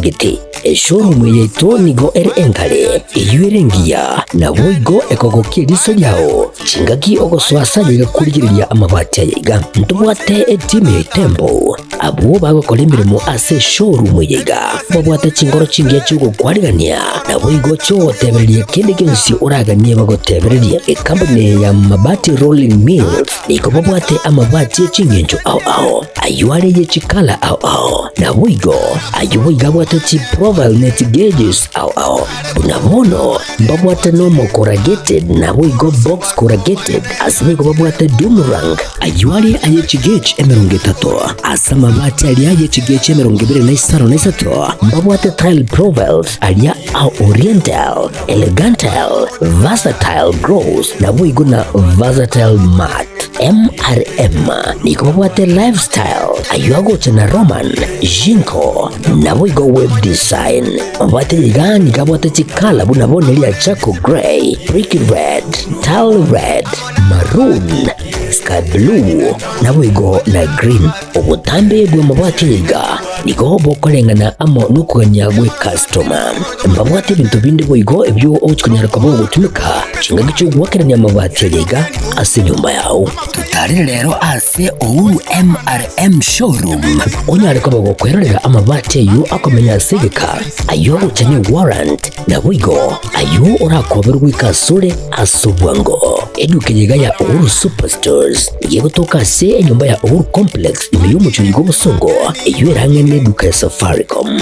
tagiti showroom yetu nigo eri engale iyuerengia na boigo ekogokia riso yao chingaki ogoswasa yiga kurigiriria amabati yiga ntubwate etime tembo abo bagokora imirimo ase showroom yiga babwate chingoro chingia chugo kwarigania na boigo cyo tebereria kindi kinsi uraganie bagotebereria company ya mabati rolling mills niko babwate amabati chingenjo ao ayuare ye chikala ao na boigo ayuiga bwate chi profile net gauges ao unabono babwate normal corrugated na boigo box corrugated asimigo babwate boomerang ayuare aye chigage emerongetato asama mabati ali aye chigage emerongibere na Isano na Isato babwate tile profiles alia au oriental elegantal versatile gross na boigo na versatile mat MRM niko babwate lifestyle ayuago chana roman jinko na boigo web design babwate yigani kabwate chikala bunabone lia chako gray brick red tile red maroon sky blue na boigo na green obutambe bwe mabwate yiga niko bokolengana amo nukuganya gwe customer mbabwate bintu bindi boigo ebyo ochikonyara kabo gutumika chinga gicho gwakeranya mabwate yiga ase nyumba yao tutari rero ase ouru MRM showroom onyare kabo gukwerera amabwate yu akomenya segeka ayo uchanye warrant na boigo ayo urakoberwa ikasure asubwango eduke yiga ya ouru superstores yegotoka se nyumba ya ouru complex imiyo muchurigo busongo iyo erangene duka ya Safaricom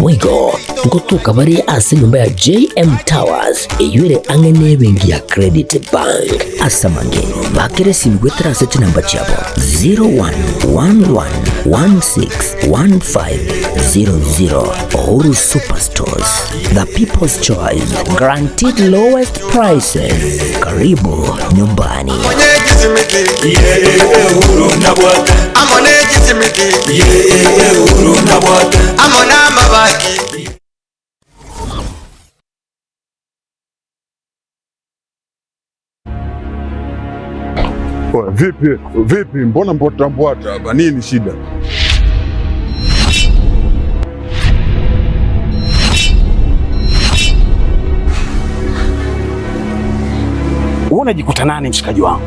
boigo ngotoka bari ase nyumba ya JM Towers iyo ere angene bengi ya Credit Bank asamange bakere simgwetra sete namba chabo 0111161500 Ouru Superstores, the people's choice, guaranteed lowest prices. Karibu nyumbani. Vipi, mbona mbwata hapa? Nini shida? Unajikuta nani mshikaji wangu?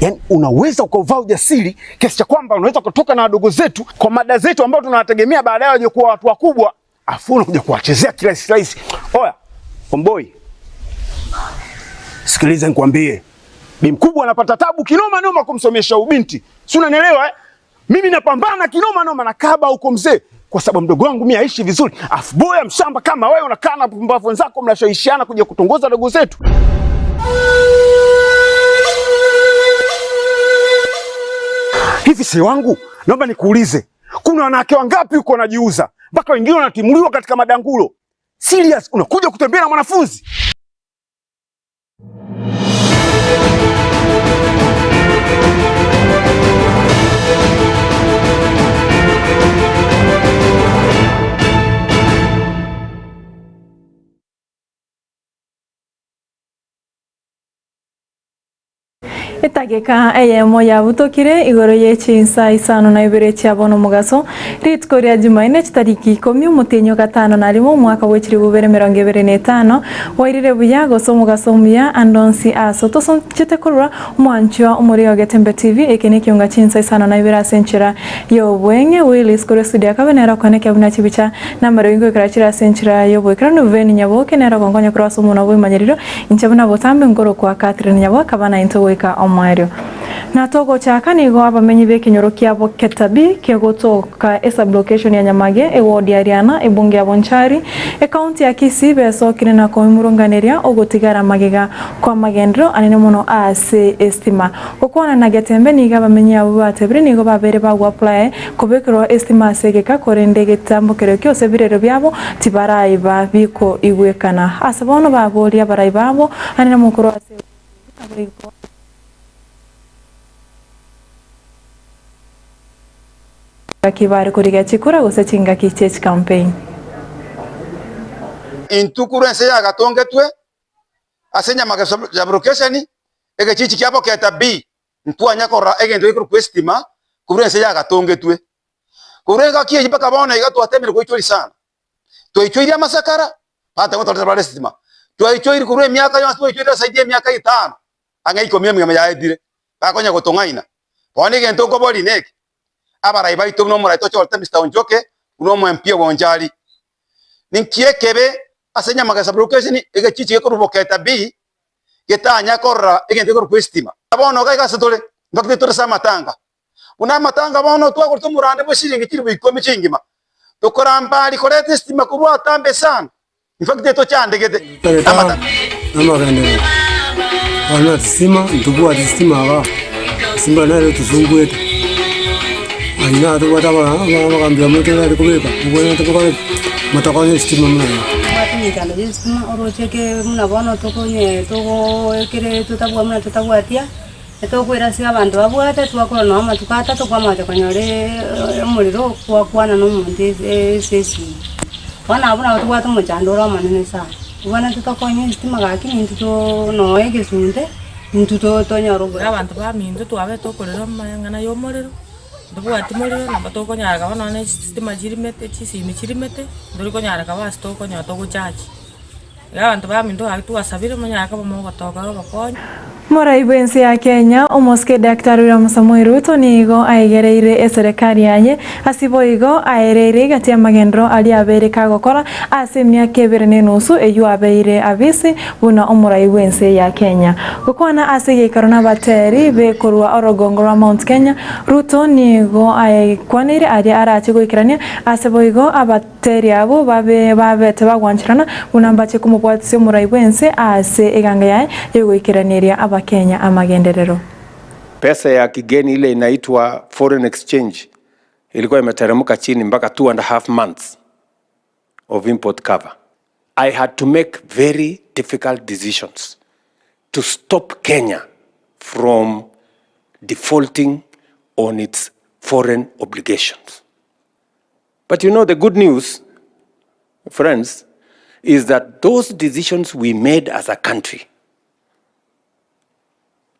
Yaani unaweza ukavaa ujasiri kiasi cha kwamba unaweza kutoka na wadogo zetu kwa mada zetu ambao tunawategemea baadaye waje kuwa watu wakubwa, afu unakuja kuwachezea kila slice. Oya, Omboy. Sikiliza nikwambie. Bi mkubwa anapata tabu kinoma noma kumsomesha ubinti. Si unanielewa eh? Mimi napambana kinoma noma na kaba huko mzee kwa sababu mdogo wangu mimi aishi vizuri. Afu boya mshamba kama wewe unakaa na pumbavu wenzako mnashawishiana kuja kutongoza dogo zetu. Hivi si wangu, naomba nikuulize. Kuna wanawake wangapi uko wanajiuza? Mpaka wengine wanatimuliwa katika madangulo. Serious, unakuja kutembea na mwanafunzi? Itageka eyemo yabutokire igoro ye Chinsa Isano na Ibere cyabono mugaso ritko rya Jumaine tariki 10 mutenyo gatano narimo mwaka wa 2025 wairire buyago so mugaso muya andonsi aso to son chitekurura mwanchwa umuri wa Getembe TV Ekeonga Chinsa Isano na Ibere asenchira yo bwenge wili skore studio kabenera kwaneke abuna chibicha nambaro ingo ikarachira senchira yo bwekrano veni Nyaboga nera kongonya cross muna bwe manyiriro inchabuna botambe ngoro kwa Catherine Nyaboga kabana intoweka Mario. Na togo chaka nigo abamenyi be kinyoro kiabo ketabi kegotoka esa location ya Nyamage eward ya Ariana ebunge ya Bonchari county ya Kisii beso kinena ko imurunganeria ogotigara magega kwa magendro anene muno ase estima okwana na Getembe niga abamenyi abo batebire nigo babere bagwa apply kobekero estima segeka korende getambokero kyose birero byabo tibaraiba biko igwekana asabono babori abaraiba anene mukuru ase Kibare kuriga chikura gose chinga kichech campaign intukuru ense ya gatongetwe asenya magaso ya broadcasting ege chichi kiapo keta b ntwanya kora ege ndo ikuru kwestima kubure ense ya gatongetwe Kurega kiye mpaka baona igatu atemere kuichori sana. Tuichori amasakara hata ngoto tabale stima. Tuichori kurwe miaka yo tuichori saidie miaka 5. Anga ikomye mwe ya edire. Bakonya gotongaina. Boni gento ko boli nek. Abara ibai to no mura to cholte Mr. Onjoke uno mwe mpia wonjali. Ninkiekebe asenya magasa broadcasting egachichi ko ruboketa bi getanya korra egente ko kwestima. Abono ga gasatole ndokte to sama tanga. Una matanga bono twa ko tumurande bo shiringi kiri bikomi chingima. Tokoramba likorete stima kubwa tambe sana. In fact to chande gete. Nama gande. Wana stima ndubwa stima wa. Simba nayo tuzungu yetu. Aina to wata wa ngambia mutera kubeka. Ngwana to kwa matakoni stima mna. Watu ni kale stima orocheke mna bono tokonye toko ekere tutabwa mna tutabwatia. Eto kwera siga bantu babwate twakora no matukata to kwamate konyore umuriro kwa kwana no munde sesi. Wana abuna twatu mujandora manene sana. Wana tutakonye stima gaki ntuto no egesunde ntuto tonyoro abantu bamindu twabe tokorera mayangana yo morero. Ndubwati morero na batokonya gabana ne stima jirimete chisimi chirimete nduri konyara kabasi tokonya to guchachi. Abantu bamindu atwasabire manyaka bomo gotoka bakonya. Moraibensi ya Kenya omoske Daktari William Samoei Ruto nigo aigereire serikali yaye asiboigo aereire gatia magendro ali abere kagokora asemnia kebere nenusu eyu abeire abisi buna omoraibensi ya Kenya gukwana asige karona bateri be korwa orogongo wa Mount Kenya Ruto nigo aikwanire ari arachi goikirania asiboigo abateri abo babete bagwanchirana bunambache kumubwatse moraibensi ase eganga yaye yegoikiraniria Kenya amagenderero. Pesa ya kigeni ile inaitwa foreign exchange ilikuwa imeteremka chini mpaka 2.5 months of import cover. I had to make very difficult decisions to stop Kenya from defaulting on its foreign obligations. But you know the good news, friends, is that those decisions we made as a country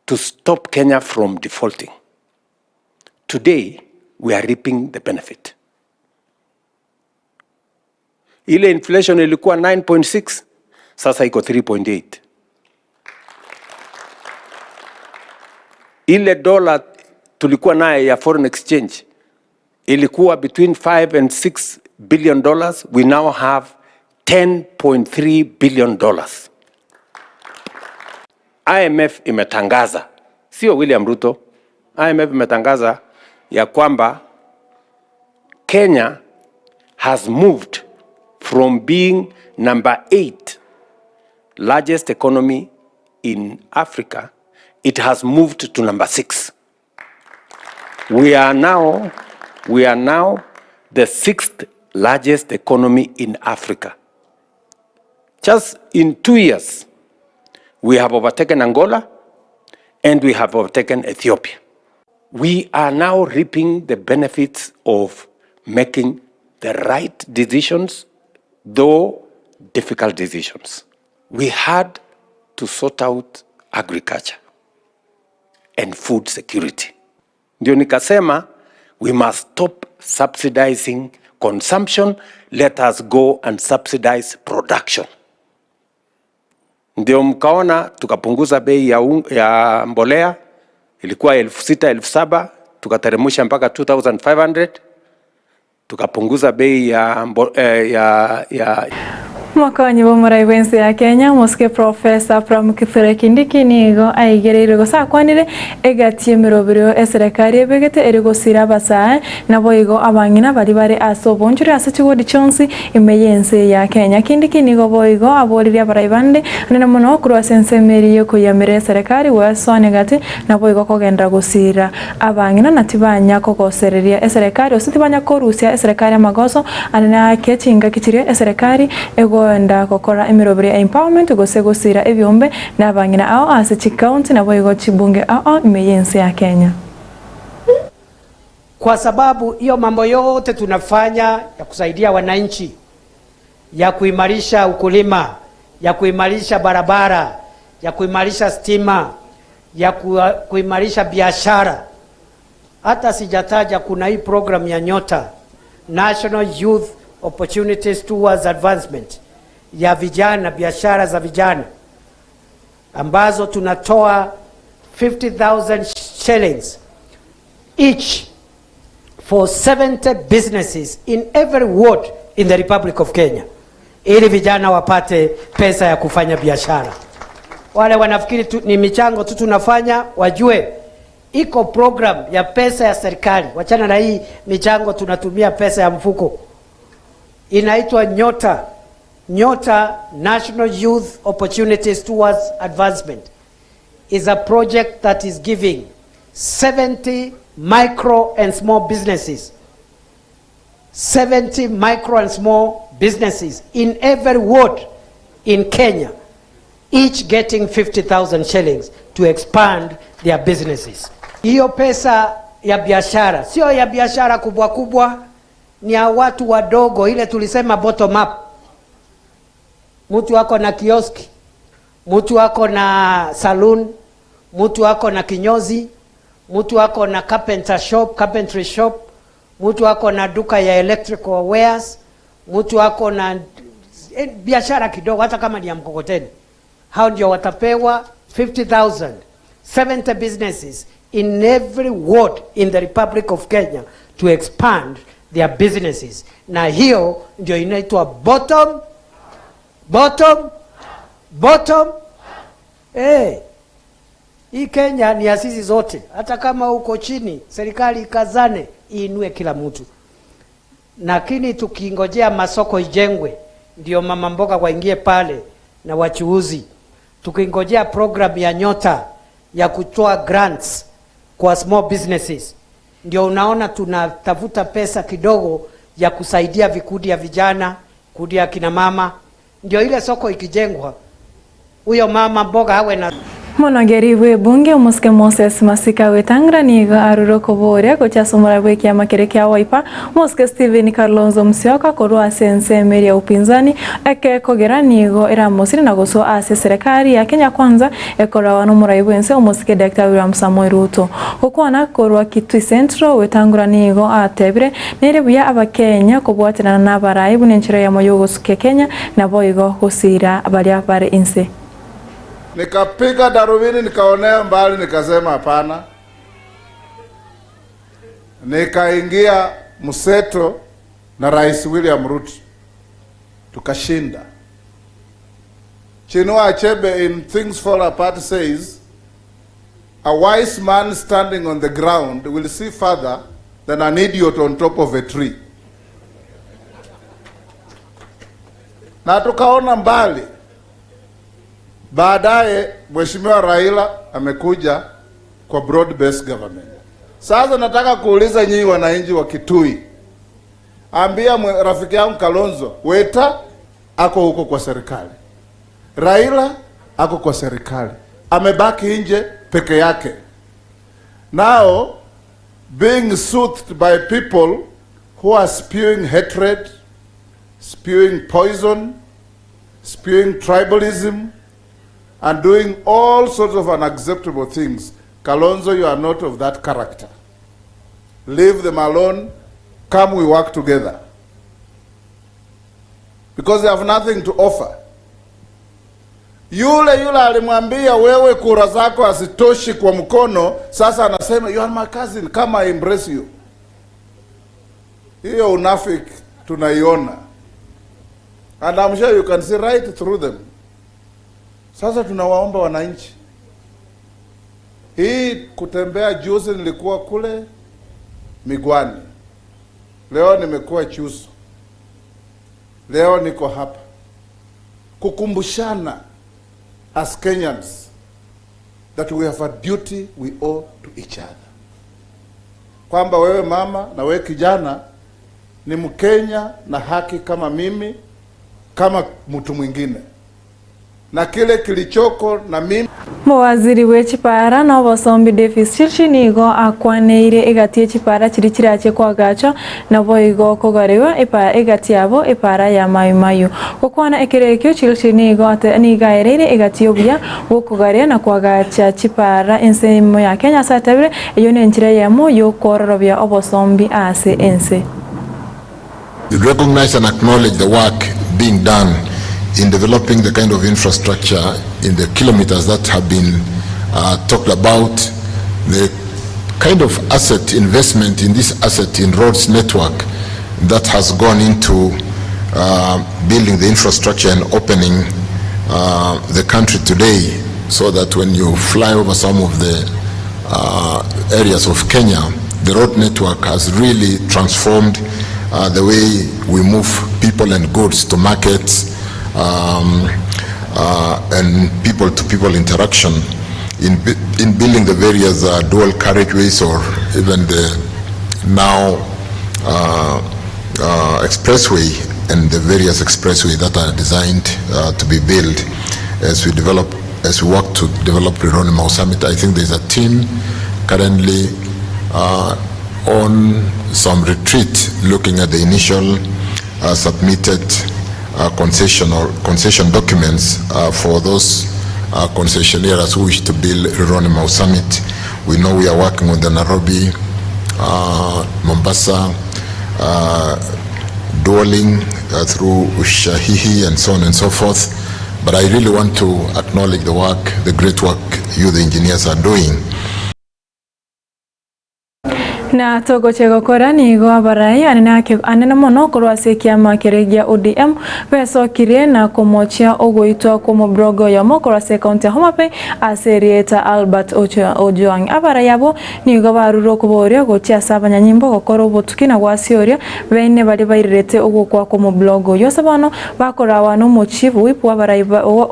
to stop Kenya from defaulting. Today, we are reaping the benefit. Ile inflation ilikuwa 9.6, sasa iko 3.8. Ile dollar tulikuwa naye ya foreign exchange ilikuwa between 5 and 6 billion dollars, we now have 10.3 billion dollars. IMF imetangaza, sio William Ruto, IMF imetangaza ya kwamba Kenya has moved from being number 8 largest economy in Africa, it has moved to number 6. We are now the 6th largest economy in Africa. Just in 2 years, we have overtaken Angola and we have overtaken Ethiopia. We are now reaping the benefits of making the right decisions, though difficult decisions. We had to sort out agriculture and food security. Ndio nikasema, we must stop subsidizing consumption, let us go and subsidize production. Ndio mkaona tukapunguza bei ya mbolea, ilikuwa 6,000 7,000, tukateremsha mpaka 2,500, tukapunguza bei ya Mwakonyi bo moraibensi ya Kenya moske Professor Pram Kithure Kindiki nigo aigereire gosakwanire egatie mirobiro eserikali ebegete erigo sira basa nabo igo abangina bari bari asobonjure asachigodi chonsi imeyense ya Kenya. Kindiki nigo boigo aborire baraibande nene muno kurwa sensemeri yo kuyamire eserikali wasone gati nabo igo kogenda gosira abangina natibanya kogosereria eserikali ositibanya korusia eserikali amagoso anena kechinga kichirie eserikali ego enda kokora emirobiri empowerment gosegosira ebyombe nabangina ao ase chikaunti nabo igo chibunge ao imeyense ya Kenya. Kwa sababu hiyo mambo yote tunafanya ya kusaidia wananchi, ya kuimarisha ukulima, ya kuimarisha barabara, ya kuimarisha stima, ya kuimarisha biashara. Hata sijataja kuna hii program ya Nyota National Youth Opportunities Towards Advancement ya vijana, biashara za vijana, ambazo tunatoa 50,000 shillings each for 70 businesses in every ward in the Republic of Kenya, ili vijana wapate pesa ya kufanya biashara. Wale wanafikiri ni michango tu tunafanya, wajue iko program ya pesa ya serikali. Wachana na hii michango, tunatumia pesa ya mfuko. Inaitwa Nyota. Nyota, National Youth Opportunities Towards Advancement, is a project that is giving 70 micro and small businesses, 70 micro and small businesses in every ward in Kenya, each getting 50,000 shillings to expand their businesses. Hiyo pesa ya biashara sio ya biashara kubwa kubwa, ni ya watu wadogo, ile tulisema bottom up. Mtu wako na kioski, mtu wako na saloon, mtu wako na kinyozi, mtu wako na carpentry shop, mtu wako na duka ya electrical wares, mtu wako na biashara kidogo hata kama ni ya mkokoteni. Hao ndio watapewa 50,000. 70 businesses in every ward in the Republic of Kenya to expand their businesses. Na hiyo ndio inaitwa bottom. Hii Kenya ni asisi zote. Hata kama uko chini, serikali ikazane iinue kila mtu. Lakini tukingojea masoko ijengwe, ndio mama mboga waingie pale na wachuuzi. Tukingojea program ya Nyota ya kutoa grants kwa small businesses, ndio unaona tunatafuta pesa kidogo ya kusaidia vikundi ya vijana, kundi ya kina mama. Ndio ile soko ikijengwa, huyo mama mboga hawe na Monogeri we bunge umuske Moses Masika wetangra niga aruro koboria kocha somora we kia makereke awaipa muske Steven Kalonzo Musyoka korwa sense meri ya upinzani Ekeonga nigo iramosiri na goso ase serikali ya Kenya Kwanza ekora wano muraibense umuske Dr. William Samoei Ruto okwana korwa Kitui Central wetangra nigo atebire nerebuya abakenya kobwatirana n'abarayi bunenchira ya moyogo suke Kenya na boigo gusira abaria bare inse. Nikapiga darubini nikaonea mbali nikasema hapana. Nikaingia mseto na Rais William Ruto. Tukashinda. Chinua Achebe in Things Fall Apart says, a wise man standing on the ground will see further than an idiot on top of a tree. Na tukaona mbali. Baadaye Mheshimiwa Raila amekuja kwa broad based government. Sasa nataka kuuliza nyinyi wananchi wa Kitui. Ambia rafiki yangu Kalonzo, Weta ako huko kwa serikali. Raila ako kwa serikali. Amebaki nje peke yake. Now being soothed by people who are spewing hatred, spewing poison, spewing tribalism, and doing all sorts of unacceptable things. Kalonzo, you are not of that character. Leave them alone. Come, we work together. Because they have nothing to offer. Yule alimwambia wewe kura zako asitoshi kwa mkono, sasa anasema you are my cousin, come I embrace you. Hiyo unafiki tunaiona. And I'm sure you can see right through them. Sasa tunawaomba wananchi. Hii kutembea juzi nilikuwa kule Migwani. Leo nimekuwa Chuso. Leo niko hapa. Kukumbushana as Kenyans that we have a duty we owe to each other. Kwamba wewe mama na wewe kijana ni Mkenya na haki kama mimi, kama mtu mwingine. Na kile kilichoko na mimi Mawaziri wechipara na wasombi Davis Chirchinigo akwaneire egati echipara chirichirache kwa gacho na boigo kogarewa epa egati yabo epara ya mayu okwana ekerekyo Chirchinigo anigairire egati yobuya wokogare na kwa gacha chipara ensemo ya Kenya satabire eyone nchire yamo yokororobya obosombi ase ense. recognize and acknowledge the work being done in developing the kind of infrastructure in the kilometers that have been talked about, the kind of asset investment in this asset in roads network that has gone into building the infrastructure and opening the country today, so that when you fly over some of the areas of Kenya, the road network has really transformed the way we move people and goods to markets and people-to-people interaction in building the various dual carriageways, or even the now expressway and the various expressways that are designed to be built as we work to develop Ronimau Summit. I think there's a team currently on some retreat looking at the initial submitted concession documents for those concessionaires who wish to build Ronimau Summit. We know we are working on the Nairobi, Mombasa, Dualing through Ushahihi and so on and so forth. But I really want to acknowledge the work, the great work you, the engineers, are doing. Na togo chego kora ni go abarai anena mono korwase kiama kiregia ODM beso kire na komochia ogoitwa komo blogo yomo korwase county Homa Bay aserieta Albert Ojwang abarai abo ni go baruro kuboria gochia sabanya nyimbo gokoro botukina gwasioria bene bali bairete ogokwa komo blogo yosabano bakora wano mochifu wipu abarai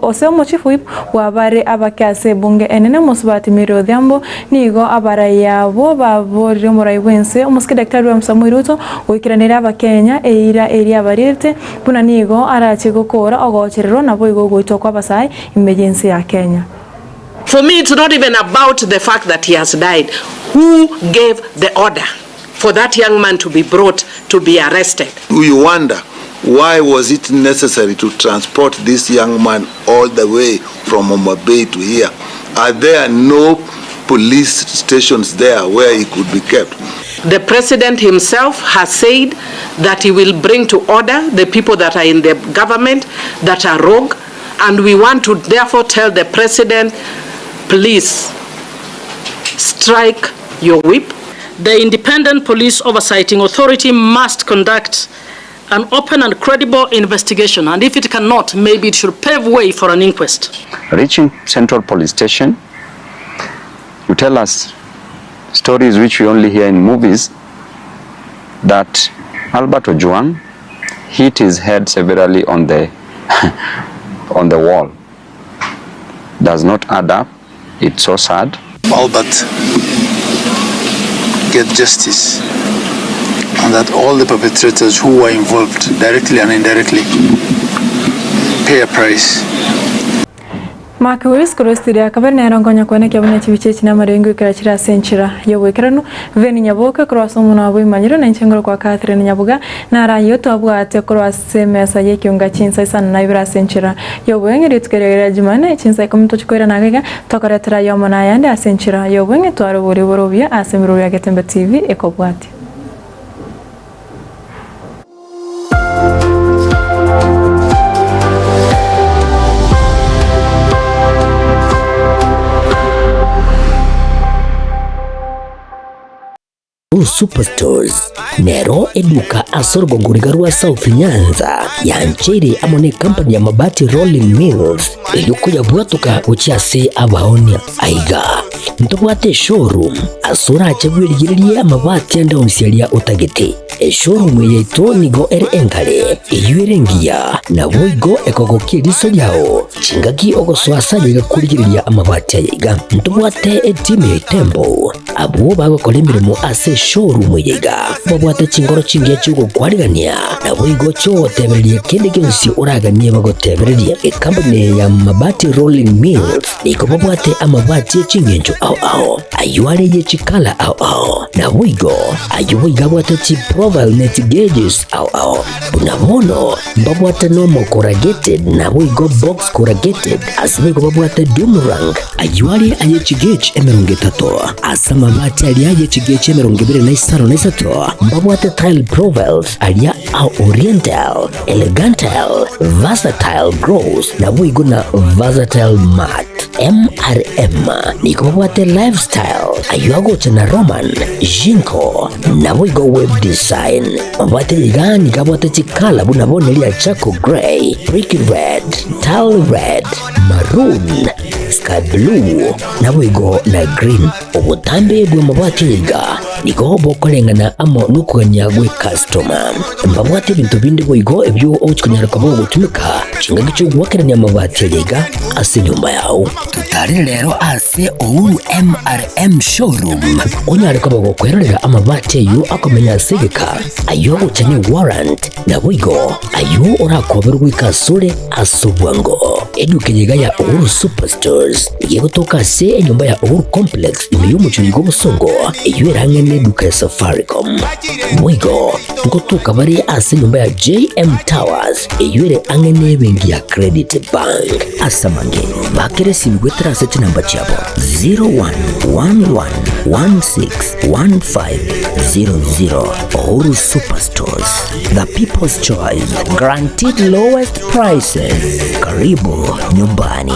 ose mochifu wipu wabare abakase bunge enene musubati miro dhambo ni go abarai abo babori Wense umuski daktari wa Samuel Ruto wikiranira abakenya eira area barirte buna nigo arache gukora ogocherero nabo igogoitwa kwa basai emergency ya Kenya. For me, it's not even about the fact that he has died. Who gave the order for that young man to be brought to be arrested? We wonder, why was it necessary to transport this young man all the way from Homa Bay to here? Are there no police stations there where he could be kept? The president himself has said that he will bring to order the people that are in the government that are rogue, and we want to therefore tell the president, please strike your whip. The Independent Police Oversighting Authority must conduct an open and credible investigation, and if it cannot, maybe it should pave way for an inquest. Reaching Central Police Station, you tell us stories which we only hear in movies, that Albert Ojwang hit his head severely on the on the wall. Does not add up. It's so sad. Albert get justice, and that all the perpetrators who were involved directly and indirectly pay a price. Makuris kurustiria kaberne rangonya kwene kyabone chibichechi na marengo kirachira senchira yobwekerano veni Nyaboga crosso muna abo imanyiro na nchengoro kwa Catherine Nyaboga na rayo to abwate crosse mesa Ekeonga Chinsa Isano na Ibere senchira yobwenge ritkerera jimane Chinsa komito chikwera nagega tokaretera yomona yande asenchira yobwenge to arobori borobia asemiro ya Getembe TV ekobwati. Superstores Nero eduka asorgo ngurigarua South Nyanza ya nchiri amone company ya mabati Rolling Mills yuko ya bwatuka uchiase abaonia aiga ntobwate showroom asura achabwirigirie amabati anda onsialia utagete showroom yeto nigo engale Ekeonga na boigo ekogokie riso yao chingaki ogoswasa yiga kurigiriria amabati aiga ntobwate team tembo abo bagokolemiremo ase showroom yiga babwate chingoro chingia chugo kwarigania na boigo chotebererie kende kyonsi uraganie bagotebererie company ya mabati Rolling Mills niko babwate amabati chingenjo ao ayuare ye chikala ao na boigo ayuiga bwate chi profile net gauges ao bunamono babwate normal corrugated na boigo box corrugated asibigo babwate Dumrang ayuare aye chigage emerongetato asama mabati ali aye chigage emerongibere na Isano na Isato mbabwate tile provels alia au oriental elegantal versatile gross na boigo na versatile mat MRM ni kubabwate lifestyle ayuago chana roman jinko na boigo web design mbabwate ligani kabwate chikala buna bonelia chako gray brick red tile red maroon sky blue na boigo na green ubutambe bwe mabwate liga niko bokolengana amo nukuganya gwe customer mbabwate bintu bindi boigo ebyo ochukanyara kabo gutumika chinga gicho gwakeranya mabati liga ase nyumba yao tutari rero ase ouru MRM showroom onyare kabo gukwerera amabati yu akomenya segeka ayo guchanye warrant na boigo ayo orakoberwa ikasure asubwango edukenyega ya Uhuru Superstores igiye gutoka se enyumba ya Uhuru Complex imiyo mucurigo busongo iyo erangene duka ya Safaricom boigo ngotuka bari ase nyumba ya JM Towers iyo ere angene bengi ya Credit Bank asamange bakere simgwetera se namba chabo 0111161500 Uhuru Superstores, the people's choice, guaranteed lowest prices. Karibu nyumbani.